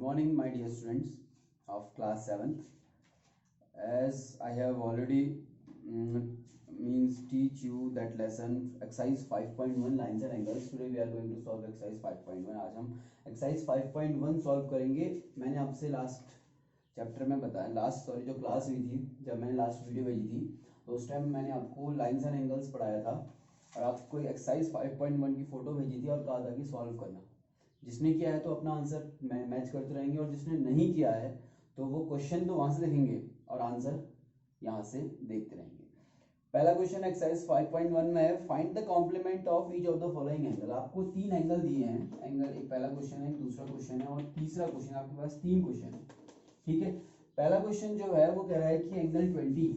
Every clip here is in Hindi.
morning, my dear students of class 7th. As I have already teach you that lesson exercise 5.1 lines and angles. Today we are going to solve exercise 5.1. आज हम exercise 5.1 solve करेंगे. मैंने आपसे लास्ट चैप्टर में बताया, जो क्लास हुई थी, जब मैंने लास्ट वीडियो भेजी थी तो उस टाइम मैंने आपको लाइंस एंड एंगल्स पढ़ाया था और आपको एक्सरसाइज 5.1 की फोटो भेजी थी और कहा था कि सॉल्व करना. जिसने किया है तो अपना आंसर मैच करते रहेंगे और जिसने नहीं किया है तो वो क्वेश्चन तो वहां से देखेंगे और आंसर यहाँ से देखते रहेंगे. पहला क्वेश्चन एक्सरसाइज 5.1 में है, find the complement of each of the following angle. आपको तीन एंगल दिए हैं. एंगल एक पहला क्वेश्चन है, दूसरा क्वेश्चन है और तीसरा क्वेश्चन. आपके पास तीन क्वेश्चन है, ठीक है. पहला क्वेश्चन जो है वो कह रहा है कि एंगल 20,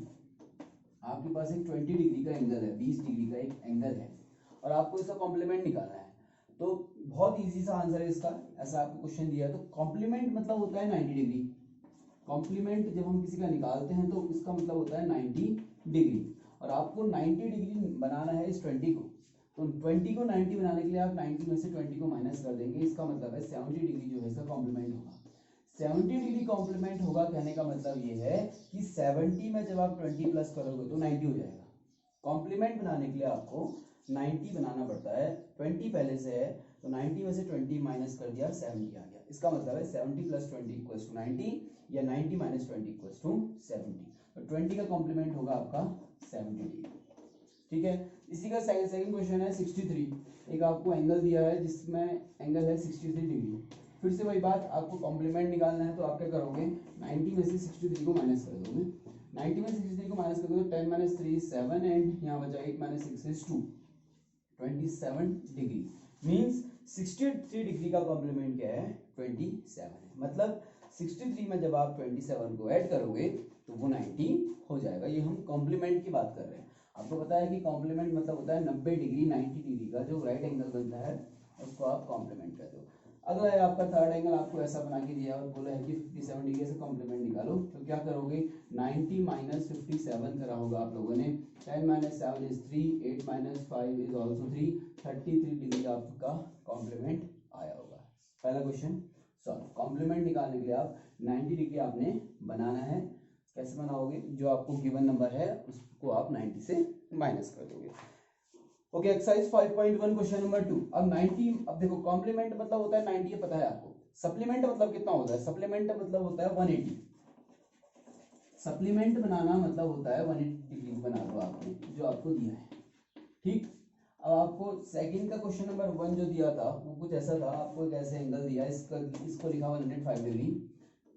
आपके पास एक 20 डिग्री का एंगल है, 20 डिग्री का एक एंगल है और आपको इसका कॉम्प्लीमेंट निकालना है. तो बहुत इजी सा आंसर है इसका. ऐसा आपको क्वेश्चन दिया है तो कॉम्प्लीमेंट मतलब होता है 90 डिग्री. कॉम्प्लीमेंट जब हम किसी का निकालते हैं तो इसका मतलब होता है 90 डिग्री और आपको 90 डिग्री बनाना है इस 20 को. तो 20 को 90 बनाने के लिए आप 90 में से 20 को माइनस कर देंगे. इसका मतलब है 70 डिग्री जो है इसका कॉम्प्लीमेंट होगा. 70 डिग्री कॉम्प्लीमेंट होगा कहने का मतलब ये है कि 70 में जब आप 20 प्लस करोगे तो 90 हो जाएगा. कॉम्प्लीमेंट बनाने के लिए आपको 90 बनाना पड़ता है. 20 पहले से है तो 90 में से 20 माइनस कर दिया, 70 आ गया. इसका मतलब है 70 प्लस 20 इक्वल्स टू 90 या 90 माइनस 20 इक्वल्स टू 70. तो 20 का कॉम्प्लीमेंट होगा आपका 70 डिग्री, ठीक है. इसी का सेकंड क्वेश्चन है 63. एक आपको एंगल दिया है जिसमें एंगल है 63 डिग्री. फिर से वही बात, आपको कॉम्प्लीमेंट निकालना है तो आप क्या करोगे, 90 में से 63 को माइनस कर दोगे. 90 में से 63 को माइनस कर दोगे, 10 माइनस 3 7 एंड यहाँ बचा 8 minus 6 is 2, 27 degree. Means 63 degree का कॉम्प्लीमेंट क्या है, 27 है. मतलब 63 में जब आप 27 को ऐड करोगे तो वो 90 हो जाएगा. ये हम कॉम्प्लीमेंट की बात कर रहे हैं. आपको पता है कि कॉम्प्लीमेंट मतलब होता है 90 डिग्री, 90 डिग्री का जो राइट एंगल बनता है उसको आप कॉम्प्लीमेंट कहते हो. अगला है आपका थर्ड एंगल. आपको ऐसा बना के दिया और बोला है कि 57 डिग्री से कॉम्प्लीमेंट निकालो. तो क्या करोगे, 90 माइनस 57 करा होगा आप लोगों ने. 10 minus 7 is 3, 8 minus 5 is also 3, 33 degree आपका कॉम्प्लीमेंट आया होगा. पहला क्वेश्चन सॉल्व. कॉम्प्लीमेंट निकालने के लिए आप 90 डिग्री आपने बनाना है. कैसे बनाओगे, जो आपको गिवन नंबर है उसको आप 90 से माइनस कर दोगे. Okay, exercise 5.1 question number 2. अब 90, अब देखो कॉम्प्लीमेंट मतलब होता है 90, ये पता है आपको. सप्लीमेंट मतलब कितना होता है, सप्लीमेंट मतलब होता है 180. सप्लीमेंट बनाना मतलब होता है 180 डिग्री बना दो आपने जो आपको दिया है, ठीक. अब आपको सेकंड का क्वेश्चन नंबर 1 जो दिया था वो कुछ ऐसा था. आपको एक ऐसे एंगल दिया, इसको लिखा 105 डिग्री,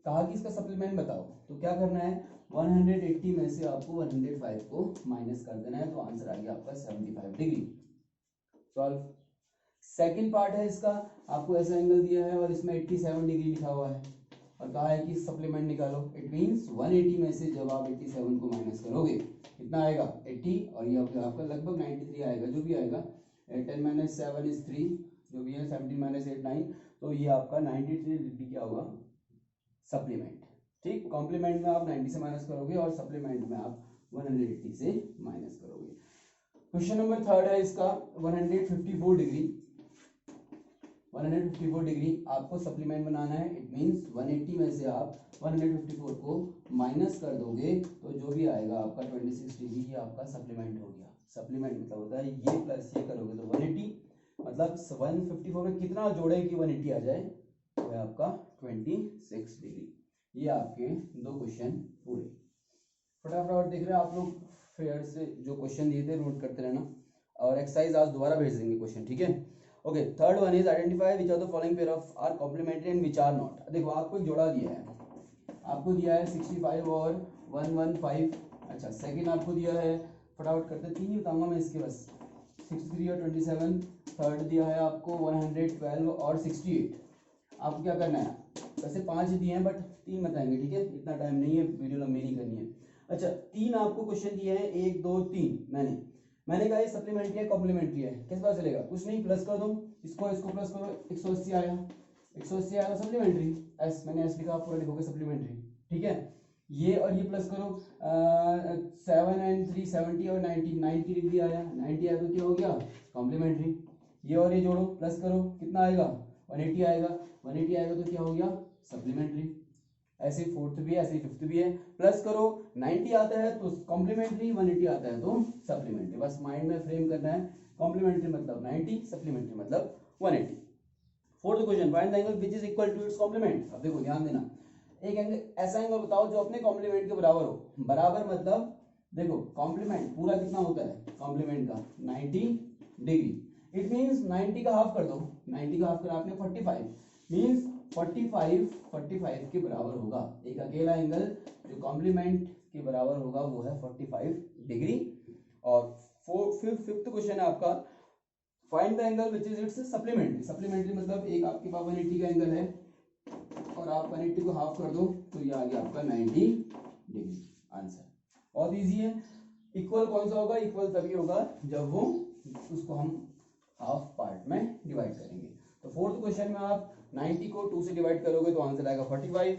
कहा कि इसका सप्लीमेंट बताओ. तो क्या करना है, 180 में से आपको 105 को माइनस कर देना है. तो आंसर आ गया आपका 75 डिग्री. सॉल्व. सेकंड पार्ट है इसका. आपको ऐसा एंगल दिया है और इसमें 87 डिग्री लिखा हुआ है और कहा है कि सप्लीमेंट निकालो. इट मींस 180 में से जब आप 87 को माइनस करोगे कितना आएगा, 80, और ये आपका लगभग 93 आएगा. जो भी आएगा 10 माइनस 7 इज 3, जो भी है 17 माइनस 8 9. तो ये आपका 93 डिग्री क्या होगा, सप्लीमेंट, ठीक. कॉम्प्लीमेंट में आप 90 से माइनस करोगे और सप्लीमेंट में आप 180 से माइनस करोगे. क्वेश्चन नंबर थर्ड है इसका 154 डिग्री. 154 डिग्री आपको सप्लीमेंट बनाना है. इट मींस 180 में से आप 154 को माइनस कर दोगे तो जो भी आएगा आपका 26 डिग्री, ये आपका सप्लीमेंट हो गया. सप्लीमेंट मतलब होता है ये प्लस ये करोगे तो 180, मतलब 154 में कितना जोड़े कि 180 आ जाए, तो है आपका 26 डिग्री. ये आपके दो क्वेश्चन पूरे. फटाफट देख रहे हैं आप लोग, फेयर से जो क्वेश्चन दिए थे नोट करते रहना और एक्सरसाइज आज दोबारा भेज देंगे क्वेश्चन, ठीक है. Okay, third one is identify which of the following pair of are complementary and which are not. देखो आपको एक जोड़ा दिया है, आपको दिया है 65 और 115. अच्छा, सेकंड आपको दिया है, फटाफट करते, तीन ही बताऊंगा मैं इसके, बस 63 और 27. थर्ड दिया है आपको 112 और 68. आपको क्या करना है, वैसे 5 दिए हैं बट 3 बताएंगे, ठीक है. इतना टाइम नहीं है, वीडियो लंबी नहीं करनी है. अच्छा, 3 आपको क्वेश्चन दिए हैं, 1 2 3. मैंने कहा ये सप्लीमेंट्री है कॉम्प्लीमेंट्री है, कैसे पता चलेगा, कुछ नहीं, प्लस कर दो. इसको प्लस करो, 180 आया, 180 आया सप्लीमेंट्री. एस मैंने एस लिखा, आप पूरा लिखोगे सप्लीमेंट्री, ठीक है. ये और ये प्लस करो, 7 एंड 3 70 और 90 डिग्री आया, 90 आया तो क्या हो गया, कॉम्प्लीमेंट्री. ये और ये जोड़ो, प्लस करो, कितना आएगा, 180 आएगा. 180 आएगा तो क्या हो गया, सप्लीमेंट्री, ऐसे फोर्थ भी है, ऐसे फिफ्थ भी है, प्लस करो 90 आता है तो कॉम्प्लीमेंट्री, 180 आता है तो सप्लीमेंट्री। बस माइंड में फ्रेम करना है, कॉम्प्लीमेंट्री मतलब 90, सप्लीमेंट्री मतलब 180। Fourth question, find the angle which is equal to its complement. अब देखो ध्यान देना, एक एंगल, ऐसा एंगल बताओ जो अपने कॉम्प्लीमेंट के बराबर हो। बराबर मतलब देखो कॉम्प्लीमेंट पूरा कितना होता है कॉम्प्लीमेंट का 90 डिग्री, इट मींस 90 का हाफ कर दो, 90 का हाफ करा आपने 45, मींस 45 के बराबर होगा। एक अकेला एंगल जो कॉम्प्लीमेंट के बराबर होगा वो है 45 डिग्री। और फिफ्थ क्वेश्चन है आपका, find the angle which is it's supplementary. Supplementary मतलब एक आपके पास 180 का एंगल है और आप 180 को हाफ कर दो तो ये आ गया आपका 90 डिग्री। आंसर बहुत इजी है। इक्वल कौन सा होगा, इक्वल तभी होगा जब वो उसको हम हाफ पार्ट में डिवाइड करेंगे। तो फोर्थ क्वेश्चन में आप 90 को 2 से डिवाइड करोगे तो आंसर आएगा 45।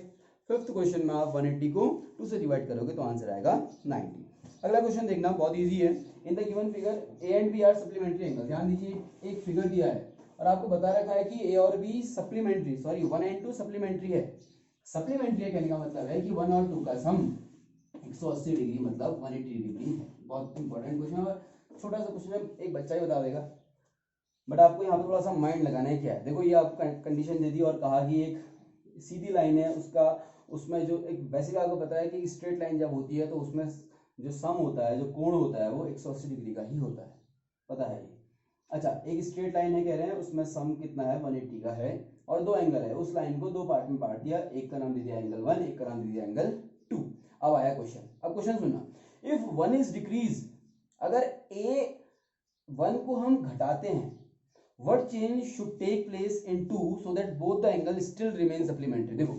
फिफ्थ क्वेश्चन में आप 180 को 2 से डिवाइड करोगे तो आंसर आएगा 90। अगला क्वेश्चन देखना, बहुत इजी है। In the given figure A and B are supplementary angle. ध्यान दीजिए, एक फिगर दिया है और आपको बता रखा है कि ए और B supplementary, sorry 1 and 2 supplementary है। सप्लीमेंट्री है कहने का मतलब है कि 1 और 2 का सम 180 डिग्री मतलब 180 डिग्री है। बहुत इंपॉर्टेंट क्वेश्चन है, छोटा सा क्वेश्चन है, एक बच्चा ही बता देगा, बट आपको यहाँ पे थोड़ा सा माइंड लगाना है। क्या है, देखो ये आपका कंडीशन दे दी और कहा कि एक सीधी लाइन है, उसका उसमें जो एक वैसे भी आपको पता है कि स्ट्रेट लाइन जब होती है तो उसमें जो सम होता है, जो कोण होता है वो 180 डिग्री का ही होता है, पता है ये। अच्छा, एक स्ट्रेट लाइन है कह रहे हैं, उसमें सम कितना है 180 का है और दो एंगल है, उस लाइन को दो पार्ट में बांट दिया, एक का नाम दे दिया एंगल 1, एक का नाम दे दिया एंगल 2। अब आया क्वेश्चन, अब क्वेश्चन सुनना, इफ 1 इज डिक्रीज, अगर A1 को हम घटाते हैं, what change should take place in 2 so that both the angle still remain supplementary। देखो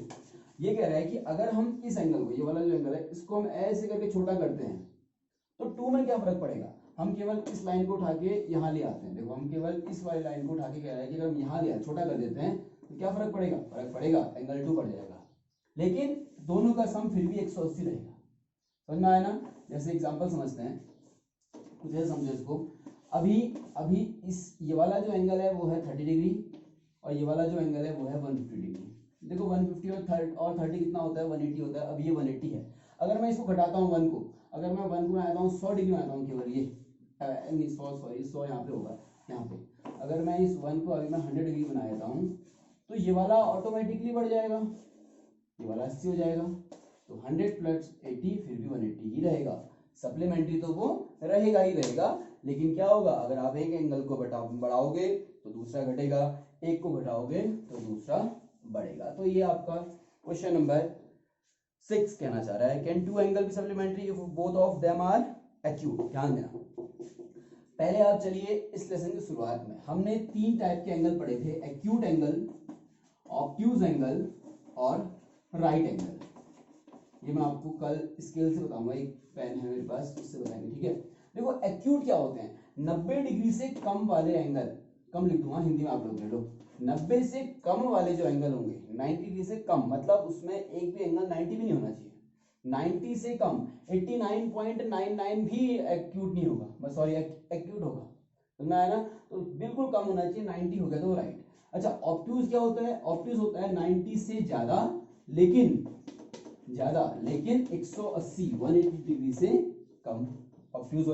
ये कह रहा है कि अगर हम इस एंगल को, ये वाला जो एंगल है, इसको हम ऐसे करके छोटा करते हैं तो 2 में क्या फर्क पड़ेगा। हम केवल इस लाइन को उठा के यहाँ ले आते हैं, देखो हम केवल इस वाली लाइन को उठा के कह रहा है कि अगर हम यहाँ ले आए, छोटा कर देते हैं तो क्या फर्क पड़ेगा, फर्क पड़ेगा, एंगल 2 बढ़ जाएगा, लेकिन दोनों का सम फिर भी 180 रहेगा। समझ में आया ना। जैसे एग्जाम्पल समझते हैं, कुछ ऐसे समझो इसको। अभी इस ये वाला जो एंगल है वो है 30 डिग्री और ये वाला जो एंगल है वो है 150 डिग्री। देखो 150 और 30 कितना होता है, 180 होता है। अब ये 180 है, अगर मैं इसको घटाता हूँ 1 को, अगर मैं 1 को बनाता हूँ 100 डिग्री बनाता हूँ केवल, ये 100 यहाँ पे होगा, यहाँ पे अगर मैं इस 1 को अभी मैं 100 डिग्री बना देता हूँ तो ये वाला ऑटोमेटिकली बढ़ जाएगा, ये वाला 80 हो जाएगा, तो 100 प्लस 80 फिर भी 180 ही रहेगा। सप्लीमेंट्री तो वो रहेगा ही रहेगा, लेकिन क्या होगा, अगर आप एक एंगल को बढ़ाओगे तो दूसरा घटेगा, एक को घटाओगे तो दूसरा बढ़ेगा। तो ये आपका क्वेश्चन नंबर 6 कहना चाह रहा है, can 2 angle be supplementary if both of them are acute. ध्यान देना, पहले आप चलिए इस लेसन की शुरुआत में हमने 3 टाइप के एंगल पढ़े थे, एक्यूट एंगल, ऑब्ट्यूज एंगल और राइट एंगल। ये मैं आपको कल स्केल से बताऊंगा, एक पेन है मेरे पास, उससे बताएंगे, ठीक है। देखो एक्यूट क्या होते हैं, 90 डिग्री से कम वाले एंगल, कम लिख दूंगा हिंदी में आप लोग ले लो, 90 से कम वाले जो एंगल होंगे, 90 डिग्री से कम मतलब उसमें एक भी एंगल 90 भी नहीं होना चाहिए, 90 से कम 89.99 भी एक्यूट नहीं होगा, बस सॉरी एक्यूट होगा, समझ आया ना। तो बिल्कुल कम होना चाहिए, 90 हो गया तो राइट। अच्छा, ऑब्ट्यूज क्या होता है, ऑब्ट्यूज होता है 90 से ज्यादा लेकिन 180 डिग्री से कम ऑब्ट्यूज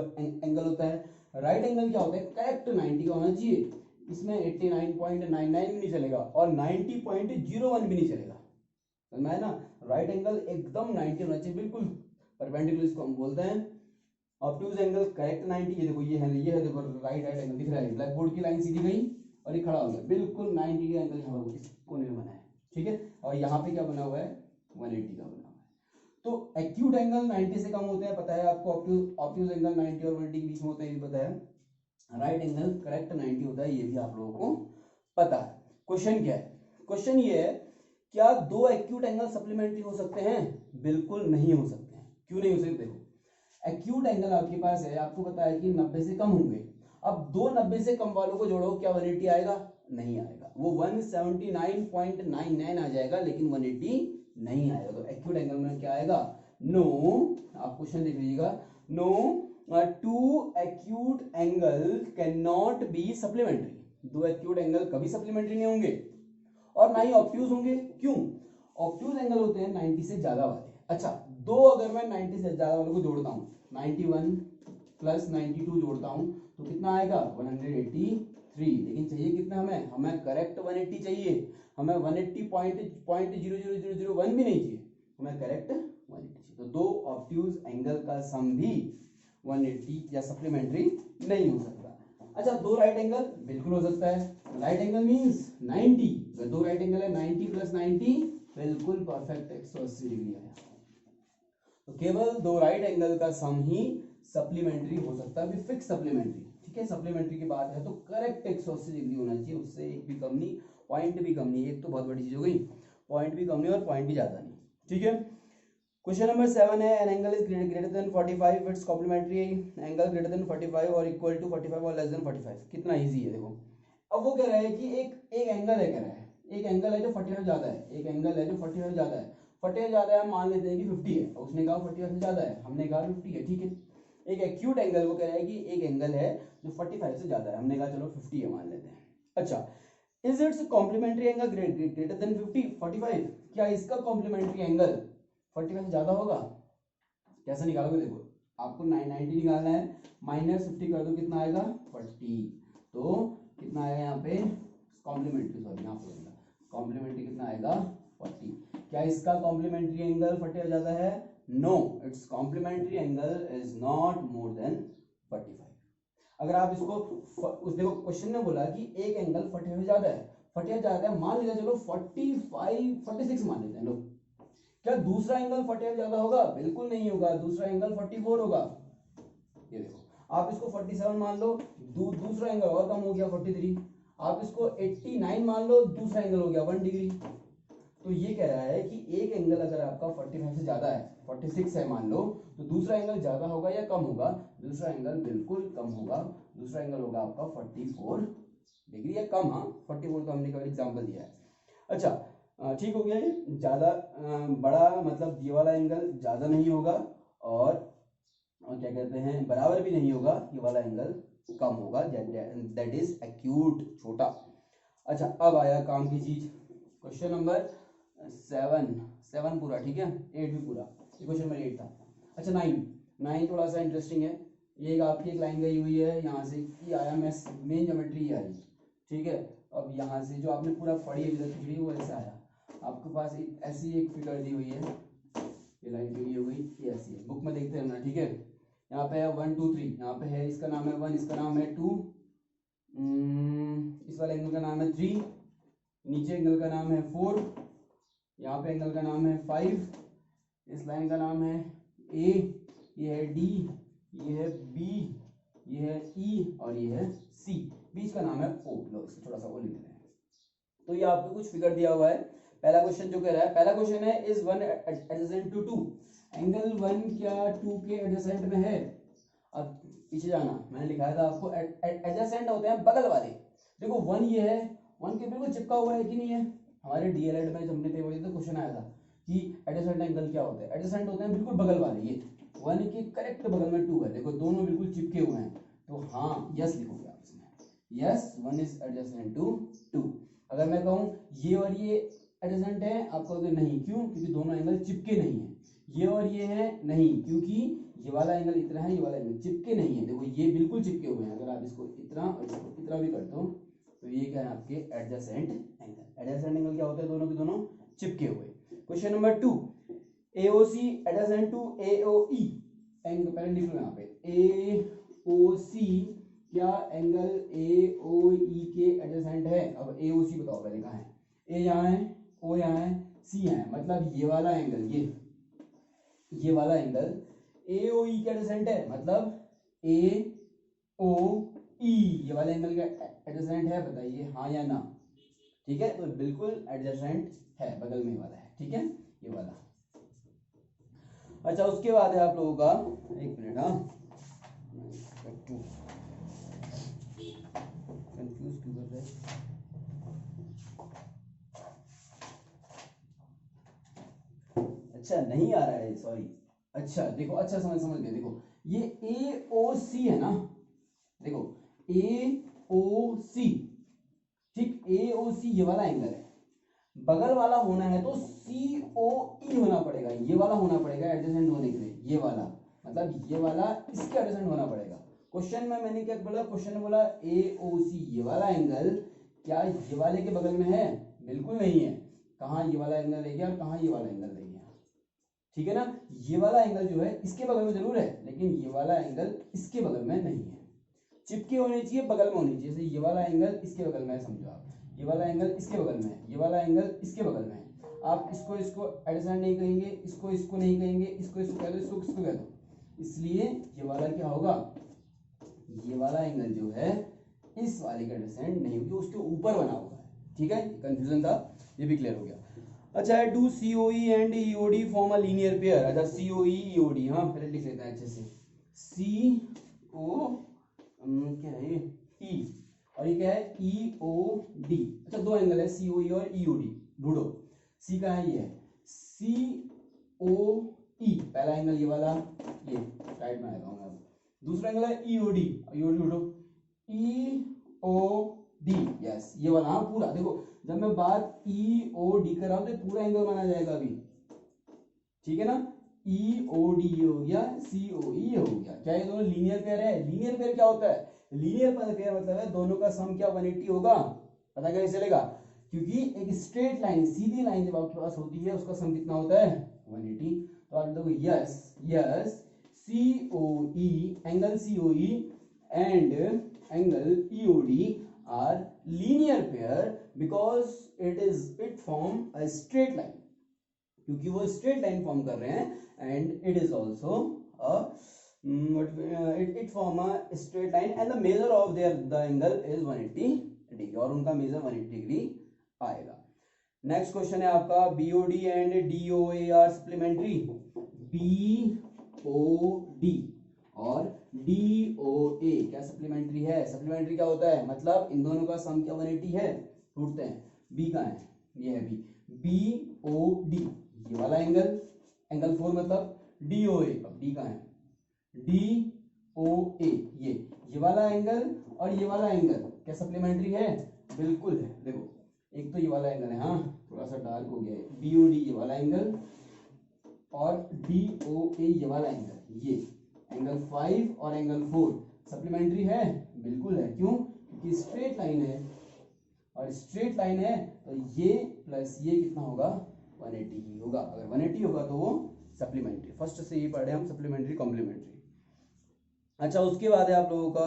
एंगल होता है। राइट एंगल क्या होता है, करेक्ट 90 का होना चाहिए, इसमें 89.99 भी नहीं चलेगा और 90.01 भी नहीं चलेगा, समझ में ना। राइट एंगल एकदम 90 होना चाहिए, बिल्कुल परपेंडिकुलर, इसको हम बोलते हैं ऑब्ट्यूज एंगल। करेक्ट 90, ये देखो ये है देखो राइट एंगल दिख रहा है, ब्लैक बोर्ड की लाइन सीधी गई और ये खड़ा हो गया, बिल्कुल 90 का एंगल यहाँ पर इस कोने में बना है, ठीक है। और यहाँ पे क्या बना हुआ है, 180 का बना हुआ है। तो एक्यूट एंगल 90 से कम होते हैं, पता है आपको, ऑब्ट्यूज एंगल 90 और 180 के बीच में होते हैं, ये पता है। राइट एंगल करेक्ट 90 होता है, ये भी आप लोगों को पता है। क्वेश्चन क्या है, क्वेश्चन ये है, क्या 2 एक्यूट एंगल सप्लीमेंट्री हो सकते हैं, बिल्कुल नहीं हो सकते हैं। क्यों नहीं हो सकते, देखो एक्यूट एंगल आपके पास है, आपको पता है कि 90 से कम होंगे, अब 2 90 से कम वालों को जोड़ो, क्या 180 आएगा, नहीं आएगा, वो 179.99 आ जाएगा, लेकिन 180 नहीं आएगा। तो एक्यूट एंगल में क्या आएगा, नो, आप क्वेश्चन देख लीजिएगा, no 2 acute angle can not be supplementary. 2 acute angle कभी सप्लीमेंट्री नहीं होंगे और ना ही ऑब्ट्यूज होंगे। क्यों, ऑब्ट्यूज एंगल होते हैं 90 से ज्यादा वाले। अच्छा, दो अगर मैं 90 से ज्यादा वालों को जोड़ता हूँ, 91 प्लस 92 जोड़ता हूँ तो कितना आएगा 183। लेकिन चाहिए कितना हमें, हमें करेक्ट 180 चाहिए, हमें 180.000001 भी नहीं चाहिए, हमें करेक्ट 180 चाहिए। तो दो ऑब्ट्यूज एंगल का सम भी 180 या सप्लीमेंट्री नहीं हो सकता। अच्छा, दो राइट एंगल बिल्कुल हो सकता है। राइट एंगल मींस 90, अगर दो राइट एंगल है 90 प्लस 90 बिल्कुल परफेक्ट 180 डिग्री आया। तो केवल दो राइट एंगल का सम ही सप्लीमेंट्री हो सकता है, फिक्स सप्लीमेंट्री। ठीक है, सप्लीमेंट्री की बात है तो करेक्ट 180 डिग्री होना चाहिए, उससे एक भी कम नहीं, पॉइंट भी कम नहीं। एक तो बहुत बड़ी चीज हो गई, पॉइंट भी कम नहीं और पॉइंट भी ज्यादा नहीं। ठीक है, क्वेश्चन नंबर 7 है, an angle is greater than 45, its complementary angle greater than 45 और इक्वल टू 45 और लेस देन 45। कितना इजी है देखो। अब वो कह रहा है कि एक एंगल है, कह रहा है एक एंगल है जो 45 ज्यादा है, एक एंगल है जो 45 ज्यादा है। 45 ज्यादा है, हम मान लेते हैं कि 50 है, उसने कहा 45 से ज्यादा है, हमने कहा 50 है। ठीक है, एक एक्यूट एंगल, वो कह रहा है कि एक एंगल है जो 45 से ज्यादा है, हमने कहा चलो 50 है मान लेते हैं। अच्छा, is its complementary angle greater than 45? क्या इसका कॉम्प्लीमेंट्री एंगल 45 से ज्यादा होगा? कैसे निकालोगे, देखो आपको 90 निकालना है, -50 कर दो, कितना आएगा 40। तो कितना आएगा यहाँ पे कॉम्प्लीमेंट्री, सॉरी यहाँ पे कॉम्प्लीमेंट्री कितना आएगा 40। क्या इसका कॉम्प्लीमेंट्री एंगल 40 से ज्यादा है? No, its complementary angle is not more than 45। अगर आप इसको उस देखो क्वेश्चन ने बोला कि एक एंगल 45 से ज्यादा है, 45 ज्यादा है मान लेते, चलो 45 46 मान लेते हैं लोग। क्या दूसरा एंगल 45 ज्यादा होगा? बिल्कुल नहीं होगा, दूसरा एंगल 44 होगा। ये देखो, आप इसको 47 मान लो, दूसरा एंगल और कम हो गया 43। आप इसको 89 मान लो, दूसरा एंगल हो गया 1 डिग्री। तो ये कह रहा है कि एक एंगल अगर आपका 45 से ज्यादा है, 46 है मान लो, तो दूसरा एंगल ज्यादा होगा या कम होगा? दूसरा एंगल बिल्कुल कम होगा, दूसरा एंगल होगा आपका 44 डिग्री या कम। हाँ, 44 तो हमने कभी एग्जाम्पल दिया है। अच्छा, ठीक हो गया। ये ज्यादा बड़ा मतलब ये वाला एंगल ज्यादा नहीं होगा और क्या कहते हैं बराबर भी नहीं होगा, ये वाला एंगल कम होगा, दैट इज एक्यूट, छोटा। अच्छा, अब आया काम की चीज, क्वेश्चन नंबर 7 पूरा, ठीक है, 8 भी पूरा, ये क्वेश्चन नंबर 8 था। अच्छा, 9 थोड़ा सा इंटरेस्टिंग है। ये आपकी एक लाइन गई हुई है यहाँ से, ये आया मेन ज्योमेट्री आई, ठीक है। अब यहाँ से जो आपने पूरा पढ़ी है वो ऐसा आया, आपके पास ऐसी एक फिगर दी हुई है, ये लाइन दी हो गई, ये ऐसी है, बुक में देखते रहना। ठीक है, यहाँ पे है 1 2 3, यहाँ पे है, इसका नाम है 1, इसका नाम है 2, इस वाले एंगल का नाम है 3, नीचे एंगल का नाम है 4, यहाँ पे एंगल का नाम है 5, इस लाइन का नाम है A, ये है D, ये है B, ये है E और ये है C, बीच का नाम है O। लो इसको थोड़ा सा वो लिख लेते हैं। तो ये आपको कुछ फिगर दिया हुआ है। पहला क्वेश्चन जो कह रहा है, पहला क्वेश्चन है इज 1 एडजेसेंट टू 2, एंगल 1 क्या 2 के एडजेसेंट में है? अब पीछे जाना, मैंने लिखाया था आपको एडजेसेंट होते हैं बगल वाले। देखो 1 ये है, 1 के बिल्कुल चिपका हुआ है कि नहीं है? हमारे डीएलएड में जब हमने पेपर दिया तो क्वेश्चन आया था कि एडजेसेंट एंगल क्या होता है। एडजेसेंट होते हैं बिल्कुल बगल वाले, ये 1 के करेक्ट बगल में 2 है, देखो दोनों बिल्कुल चिपके हुए हैं, तो हाँ यस लिखोगे आप इसमें, यस 1 इज एडजेसेंट टू 2। अगर मैं कहूँ ये और ये एडजेसेंट है, आप कहोगे नहीं, क्यों? क्योंकि दोनों एंगल चिपके नहीं है। ये और ये है, नहीं, क्योंकि ये वाला एंगल इतना है, ये वाला एंगल चिपके नहीं है। देखो ये बिल्कुल चिपके हुए हैं, अगर आप इसको इतना और इसको इतना भी कर दो तो ये क्या है आपके एडजेसेंट एंगल। एडजेसेंट एंगल क्या होते हैं? दोनों के दोनों चिपके हुए। Question number 2, AOC adjacent to AOE, angle पहले लिख लो यहाँ पे, AOC क्या एंगल AOE के एडजेसेंट है? अब AOC बताओ पहले कहाँ है? A यहाँ है, O यहाँ है, C यहाँ है, मतलब ये वाला एंगल, ये वाला एंगल AOE के एडजेसेंट है, मतलब AOE ये वाले एंगल का एडजेसेंट है, बताइए हाँ या ना। ठीक है, तो बिल्कुल एडजेसेंट है, बगल में वाला है, ठीक है, ये वाला। अच्छा, उसके बाद है आप लोगों का, एक मिनट, हाँ कंफ्यूज क्यों कर रहे हैं? अच्छा नहीं आ रहा है, सॉरी। अच्छा देखो, अच्छा समझ गए। देखो ये AOC है ना, देखो AOC, ठीक, AOC ये वाला एंगल है, बगल वाला होना है तो COE होना पड़ेगा, ये वाला होना पड़ेगा एडजेसेंट होने के लिए, ये वाला मतलब ये वाला इसके एडजेसेंट होना पड़ेगा। क्वेश्चन में मैंने क्या बोला, क्वेश्चन में बोला AOC ये वाला एंगल क्या ये वाले के बगल में है, बिल्कुल नहीं है। कहाँ ये वाला एंगल रह गया और कहाँ ये वाला एंगल रह गया, ठीक है ना। ये वाला एंगल जो है इसके बगल में जरूर है, लेकिन ये वाला एंगल इसके बगल में नहीं है। चिपके होने चाहिए, बगल में होनी चाहिए। जैसे ये वाला एंगल इसके बगल में है, समझो आप, ये वाला एंगल इसके बगल में है, ये वाला एंगल इसके बगल में है। आप इसको एडजेसेंट नहीं कहेंगे, इसको नहीं कहेंगे, इसको कह दो, इसको कह दो। इसलिए ये वाला क्या होगा, ये वाला एंगल जो है इस वाले का एडजेसेंट नहीं होगी, उसके ऊपर बना हुआ है, ठीक है। कंफ्यूजन था, ये भी क्लियर हो गया। अच्छा, do COE and EOD form a linear pair. अच्छा, COE EOD, हाँ पहले लिख लेते हैं अच्छे से। CO क्या है E और ये क्या है EOD। अच्छा, दो एंगल है COE और EOD, ढूंढो। C का है, ये है COE, पहला एंगल ये वाला, ये राइट में आएगा मैं। दूसरा एंगल है EOD, EOD ढूंढो, EOD, यस ये वाला। हाँ पूरा देखो, जब मैं बात EOD कर रहा हूं तो पूरा एंगल माना जाएगा अभी, ठीक है ना। EOD हो गया, COE हो गया। क्या ये दोनों लीनियर पेयर है? लीनियर पेयर क्या होता है? लीनियर पेयर मतलब है दोनों का सम क्या 180 होगा। पता कैसे चलेगा? क्योंकि एक स्ट्रेट लाइन, सीधी लाइन जब आपके पास होती है उसका सम कितना होता है 180। तो आप देखो yes yes COE, angle COE and angle EOD are linear pair because it form a straight line, क्योंकि वो स्ट्रेट लाइन फॉर्म कर रहे हैं। And it is also it form a straight line and the measure of their the angle is 180 degree, और उनका मेजर 180 डिग्री आएगा। नेक्स्ट क्वेश्चन है आपका, BOD and DOA are supplementary. BOD और DOA क्या सप्लीमेंट्री है? सप्लीमेंट्री क्या होता है? मतलब इन दोनों का सम क्या 180 है, ढूंढते हैं। B का है, ये है B। BOD ये वाला एंगल, एंगल 4 मतलब DOA, अब D का है DOA, ये वाला एंगल और ये वाला एंगल क्या सप्लीमेंट्री है? बिल्कुल है। देखो एक तो ये वाला एंगल है, हाँ थोड़ा सा डार्क हो गया है, BOD ये वाला एंगल और DOA ये वाला एंगल, ये एंगल 5 और एंगल 4 सप्लीमेंट्री है, बिल्कुल है। क्यों? क्योंकि स्ट्रेट लाइन है, और स्ट्रेट लाइन है तो ये प्लस ये कितना होगा 180 ही होगा। अगर 180 होगा तो वो सप्लीमेंट्री। फर्स्ट से ये पढ़े हम, सप्लीमेंट्री कॉम्प्लीमेंट्री। अच्छा, उसके बाद है आप लोगों का,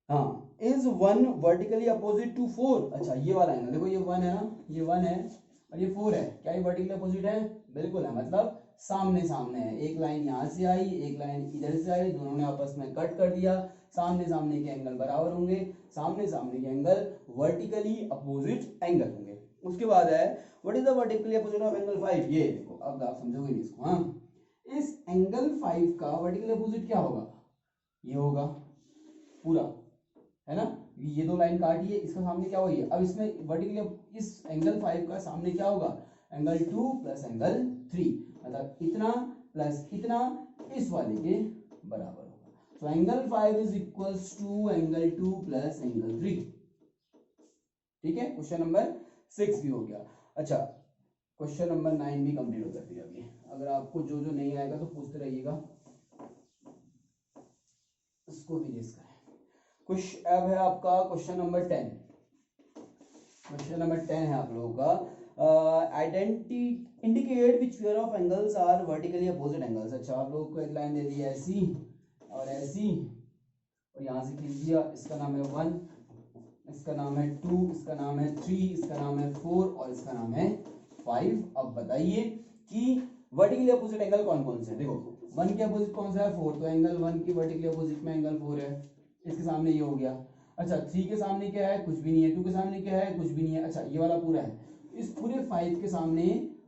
हाँ, इज 1 वर्टिकली अपोजिट टू 4। अच्छा, ये वाला एंगल देखो, ये 1 है ना, ये 1 है और ये 4 है, क्या ये वर्टिकली अपोजिट है? बिल्कुल है, मतलब सामने सामने है। एक लाइन यहाँ से आई, एक लाइन इधर से आई, दोनों ने आपस में कट कर दिया। सामने सामने के एंगल बराबर होंगे, सामने सामने के एंगल वर्टिकली अपोजिट एंगल होंगे। उसके बाद है what is the vertically opposite of angle 5। ये देखो, अब आप समझोगे नहीं इसको। हाँ, इस एंगल 5 का वर्टिकली अपोजिट क्या होगा? ये होगा पूरा, है ना। ये दो लाइन काटी है, इसका सामने क्या होगी? अब इसमें वर्टिकली इस एंगल 5 का सामने क्या होगा? एंगल 2 प्लस एंगल 3, मतलब इतना प्लस इतना इस वाले के बराबर होगा। तो angle 5 is equals to angle 2 plus angle 3। ठीक है, क्वेश्चन नंबर 6 भी हो गया। अच्छा, क्वेश्चन नंबर 9 भी कंप्लीट हो जाती है अभी। अगर आपको जो जो नहीं आएगा तो पूछते रहिएगा, इसको भी डिस्कस करें। कुछ अब है आपका क्वेश्चन नंबर 10। क्वेश्चन नंबर 10 है आप लोगों का, indicate which pair of angles are vertically opposite angles. अच्छा, आप लोगों को एक लाइन दे दी है ऐसी और ऐसी, और यहाँ से खींच दिया। इसका नाम है 1, इसका नाम है 2, इसका नाम है 3, इसका नाम है 4 और इसका नाम है 5। अब बताइए कि वर्टिकली अपोजिट एंगल कौन कौन से है? देखो 1 के अपोजिट कौन सा है? 4, तो एंगल 1 की वर्टिकली अपोजिट में एंगल 4 है, इसके सामने ये हो गया। अच्छा, 3 के सामने क्या है? कुछ भी नहीं है। 2 के सामने क्या है? कुछ भी नहीं है। अच्छा, ये वाला पूरा है। इस पूरे 5 के सामने,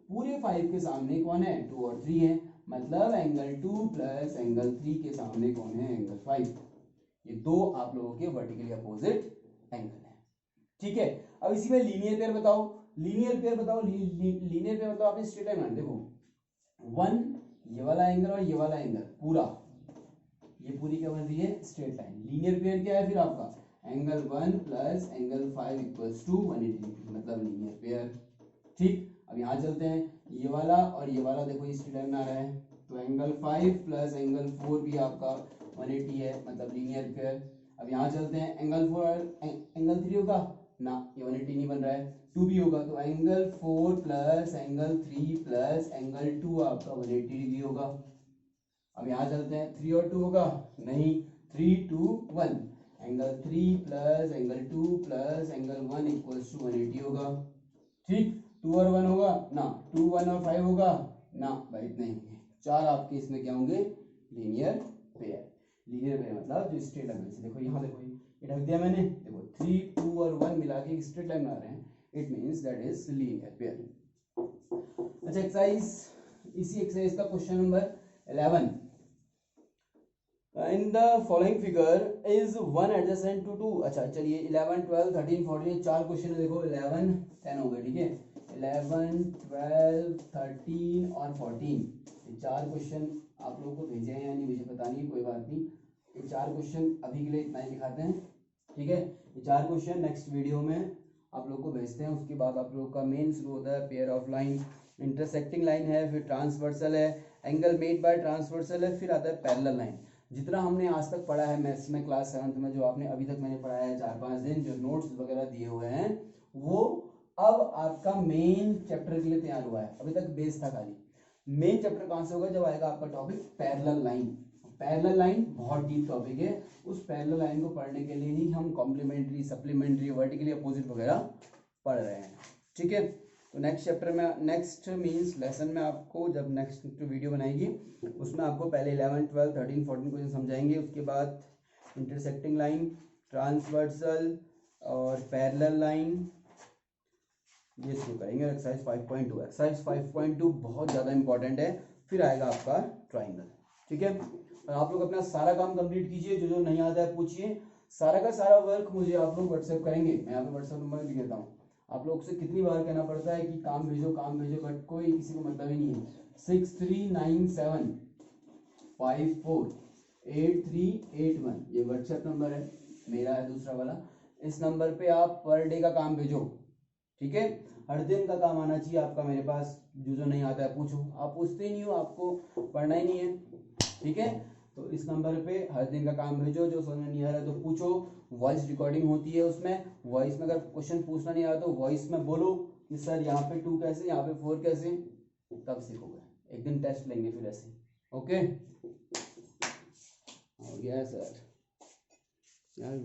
पूरे 5 के सामने कौन है? 2 और 3 है, मतलब एंगल 2 प्लस एंगल 3 के सामने कौन है? एंगल 5। ये दो आप लोगों के वर्टिकली अपोजिट एंगल है। ठीक है, अब इसी में लीनियर पेयर बताओ। लीनियर पेयर बताओ, लीनियर पेयर बताओ। आपने स्ट्रेट लाइन देखो, 1 ये वाला एंगल और ये वाला एंगल पूरा, ये पूरी क्या बन रही है? Straight line. लीनियर पेयर क्या है फिर आपका? Angle 1 plus angle 5 equals to 180 degree, मतलब लीनियर पेयर। ठीक, अब यहाँ चलते हैं, ये वाला और ये वाला देखो इस लाइन में आ रहा है, तो एंगल 5 प्लस एंगल 4 भी आपका 180 है, मतलब लीनियर पेयर। अब यहाँ चलते हैं, एंगल 4 एंगल 3 होगा ना, ये 180 नहीं बन रहा है, 2 भी होगा, तो angle 4 plus angle 3 plus angle 2 आपका 180 डिग्री होगा। अब यहाँ चलते हैं, 3 और 2 होगा नहीं, 3 2 1, angle 3 plus angle 2 plus angle 1 equals to 180 होगा। ठीक, 2 और 1 होगा ना, 2 1 और 5 होगा ना भाई, इतने होंगे, 4 आपके इसमें क्या होंगे, लीनियर पेयर। लीनियर पेयर मतलब जो स्ट्रेट लाइन से, देखो यहाँ देखो ये ढक दिया मैंने, देखो 3 2 और 1 मिला के स्ट्रेट लाइन बना रहे हैं, it means that is linear pair. अच्छा, एक्सरसाइज, इसी एक्सरसाइज का question number 11, in the following figure is 1 adjacent to 2। अच्छा चलिए, 11 12 13 14 चार क्वेश्चन है, देखो 11 10 हो गए, ठीक है, 11 12 13 और 14, ये चार क्वेश्चन आप लोगों को भेजे हैं या नहीं मुझे पता नहीं, कोई बात नहीं, ये चार क्वेश्चन अभी के लिए इतना ही दिखाते हैं, ठीक है। ये चार क्वेश्चन नेक्स्ट वीडियो में आप लोग को भेजते हैं, उसके बाद आप लोगों का मेन शुरू होता है, pair of line, intersecting line है, फिर ट्रांसवर्सल है, एंगल मेड बाय ट्रांसवर्सल है, फिर आता है पैरेलल लाइन। जितना हमने आज तक पढ़ा है मैथ्स में क्लास 7th में, जो आपने अभी तक मैंने पढ़ाया है 4-5 दिन, जो नोट्स वगैरह दिए हुए हैं, वो अब आपका मेन चैप्टर के लिए तैयार हुआ है, अभी तक बेस था खाली। मेन चैप्टर कहाँ से होगा, जब आएगा आपका topic parallel line. Parallel line बहुत डीप टॉपिक है, उस पैरेलल लाइन को पढ़ने के लिए ही हम कॉम्प्लीमेंट्री, सप्लीमेंट्री, वर्टिकली अपोजिट वगैरह पढ़ रहे हैं, ठीक है। तो नेक्स्ट चैप्टर में, नेक्स्ट मींस लेसन में आपको जब नेक्स्ट वीडियो बनाएगी उसमें आपको पहले 11 12 13 14 क्वेश्चन समझाएंगे, उसके बाद इंटरसेक्टिंग लाइन, ट्रांसवर्सल और पैरेलल लाइन, ये शुरू करेंगे। एक्सरसाइज 5.2, एक्सरसाइज 5.2 बहुत ज़्यादा इंपॉर्टेंट है, फिर आएगा आपका ट्राइंगल, ठीक है। और आप लोग अपना सारा काम कंप्लीट कीजिए, जो जो नहीं आता है पूछिए, सारा का सारा वर्क मुझे आप लोग व्हाट्सएप करेंगे, मैं यहाँ पे व्हाट्सएप नंबर भी देता हूँ। आप लोग से कितनी बार कहना पड़ता है कि काम भेजो काम भेजो, बट कोई किसी को मतलब ही नहीं है। 6397548381 ये व्हाट्सएप नंबर है, मेरा है दूसरा वाला, इस नंबर पे आप पर डे का काम भेजो, ठीक है। हर दिन का काम आना चाहिए आपका मेरे पास, जो जो नहीं आता है पूछो, आप पूछते ही नहीं हो, आपको पढ़ना ही नहीं है, ठीक है। तो इस नंबर पे हर दिन का काम भेजो, जो समझ में नहीं आ रहा है तो पूछो, वॉइस रिकॉर्डिंग होती है उसमें, वॉइस में अगर क्वेश्चन पूछना नहीं आता तो वॉइस में बोलो कि सर यहाँ पे 2 कैसे, यहाँ पे 4 कैसे, तब सीखोगे। एक दिन टेस्ट लेंगे फिर ऐसे, ओके, हो गया सर यार।